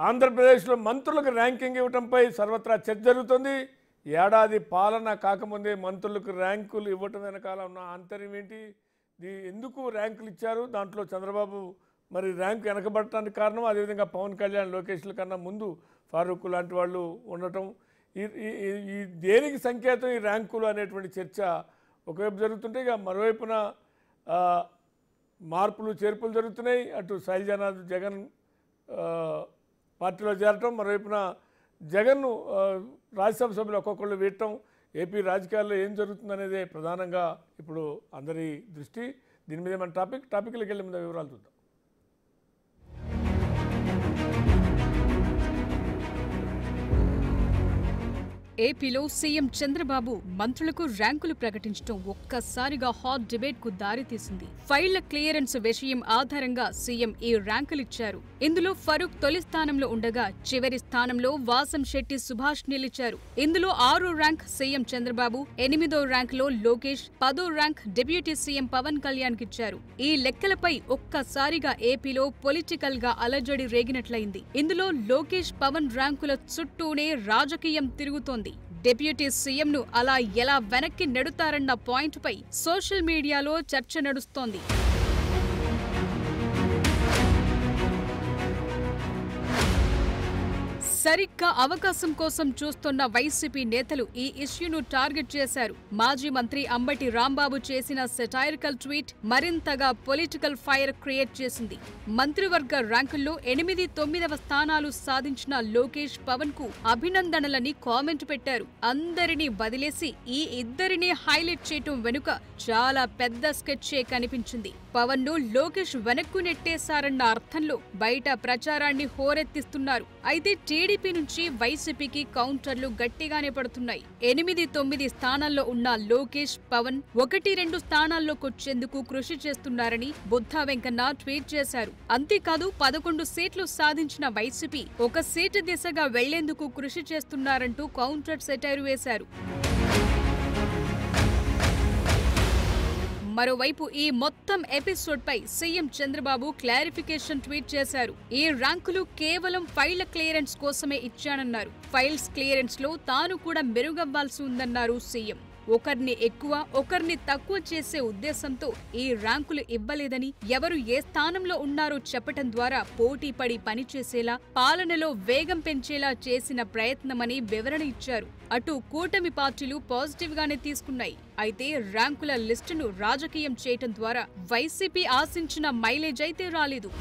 ఆంధ్రప్రదేశ్లో మంత్రులకు ర్యాంకింగ్ ఇవ్వడంపై సర్వత్రా చర్చ జరుగుతుంది. ఏడాది పాలన కాకముందే మంత్రులకు ర్యాంకులు ఇవ్వటం వెనకాల ఉన్న ఆంతర్యం ఏంటి? ఎందుకు ర్యాంకులు ఇచ్చారు? దాంట్లో చంద్రబాబు మరి ర్యాంకు వెనకబడటానికి కారణం, అదేవిధంగా పవన్ కళ్యాణ్ లోకేష్ల కన్నా ముందు ఫారూక్ లాంటి వాళ్ళు ఉండటం, ఈ దేనికి సంకేతం ఈ ర్యాంకులు అనేటువంటి చర్చ ఒకవైపు జరుగుతుంటే, ఇక మరోవైపున మార్పులు చేర్పులు జరుగుతున్నాయి. అటు శైలజానాథ్ జగన్ పార్టీలో చేరటం, మరోవైపున జగన్ను రాజ్యసభ సభ్యులు ఒక్కొక్కళ్ళు వేయటం, ఏపీ రాజకీయాల్లో ఏం జరుగుతుందనేదే ప్రధానంగా ఇప్పుడు అందరి దృష్టి. దీని మీద మన టాపిక్లోకి వెళ్ళే ముందు వివరాలు చూద్దాం. ఏపీలో సీఎం చంద్రబాబు మంత్రులకు ర్యాంకులు ప్రకటించడం ఒక్కసారిగా హాట్ డిబేట్ కు దారితీసింది. ఫైళ్ల క్లియరెన్స్ విషయం ఆధారంగా సీఎం ఈ ర్యాంకులిచ్చారు. ఇందులో ఫరూక్ తొలి స్థానంలో ఉండగా చివరి స్థానంలో వాసంశెట్టి సుభాష్ నిలిచారు. ఇందులో 6వ ర్యాంక్ సీఎం చంద్రబాబు, 8వ ర్యాంకులో లోకేష్, 10వ rank deputy CM Pawan Kalyan కిచ్చారు. ఈ లెక్కలపై ఒక్కసారిగా ఏపీలో పొలిటికల్ గా అలజడి రేగినట్లయింది. ఇందులో లోకేష్, పవన్ ర్యాంకుల చుట్టూనే రాజకీయం తిరుగుతోంది. డిప్యూటీ సీఎంను అలా ఎలా వెనక్కి నెడుతారన్న పాయింట్పై సోషల్ మీడియాలో చర్చ నడుస్తోంది. సరిగ్గా అవకాశం కోసం చూస్తున్న వైసీపీ నేతలు ఈ ఇష్యూను టార్గెట్ చేశారు. మాజీ మంత్రి అంబటి రాంబాబు చేసిన సెటైరికల్ ట్వీట్ మరింతగా పొలిటికల్ ఫైర్ క్రియేట్ చేసింది. మంత్రివర్గ ర్యాంకుల్లో 8, 9వ స్థానాలు సాధించిన లోకేష్, పవన్ కు అభినందనలని కామెంట్ పెట్టారు. అందరినీ వదిలేసి ఈ ఇద్దరిని హైలైట్ చేయటం వెనుక చాలా పెద్ద స్కెచ్చే కనిపించింది. పవన్ ను లోకేష్ వెనక్కు నెట్టేశారన్న అర్థంలో బయట ప్రచారాన్ని హోరెత్తిస్తున్నారు. అయితే టీడీపీ నుంచి వైసీపీకి కౌంటర్లు గట్టిగానే పడుతున్నాయి. 8, 9 స్థానాల్లో ఉన్న లోకేష్, పవన్ 1, 2 స్థానాల్లోకొచ్చేందుకు కృషి చేస్తున్నారని బుద్ధా వెంకన్న ట్వీట్ చేశారు. అంతేకాదు 11 సీట్లు సాధించిన వైసీపీ 1 సీటు దిశగా వెళ్లేందుకు కృషి చేస్తున్నారంటూ కౌంటర్ సెటైర్ వేశారు. మరోవైపు ఈ మొత్తం ఎపిసోడ్ పై సీఎం చంద్రబాబు క్లారిఫికేషన్ ట్వీట్ చేశారు. ఈ ర్యాంకులు కేవలం ఫైళ్ల క్లియరెన్స్ కోసమే ఇచ్చానన్నారు. ఫైల్స్ క్లియరెన్స్ లో తాను కూడా మెరుగవ్వాల్సి ఉందన్నారు సీఎం. ఒకరిని ఎక్కువ, ఒకరిని తక్కువ చేసే ఉద్దేశంతో ఈ ర్యాంకులు ఇవ్వలేదని, ఎవరు ఏ స్థానంలో ఉన్నారో చెప్పటం ద్వారా పోటీ పడి పనిచేసేలా, పాలనలో వేగం పెంచేలా చేసిన ప్రయత్నమని వివరణ ఇచ్చారు. అటు కూటమి పార్టీలు పాజిటివ్ గానే తీసుకున్నాయి. అయితే ర్యాంకుల లిస్టును రాజకీయం చేయటం ద్వారా వైసీపీ ఆశించిన మైలేజ్ అయితే రాలేదు.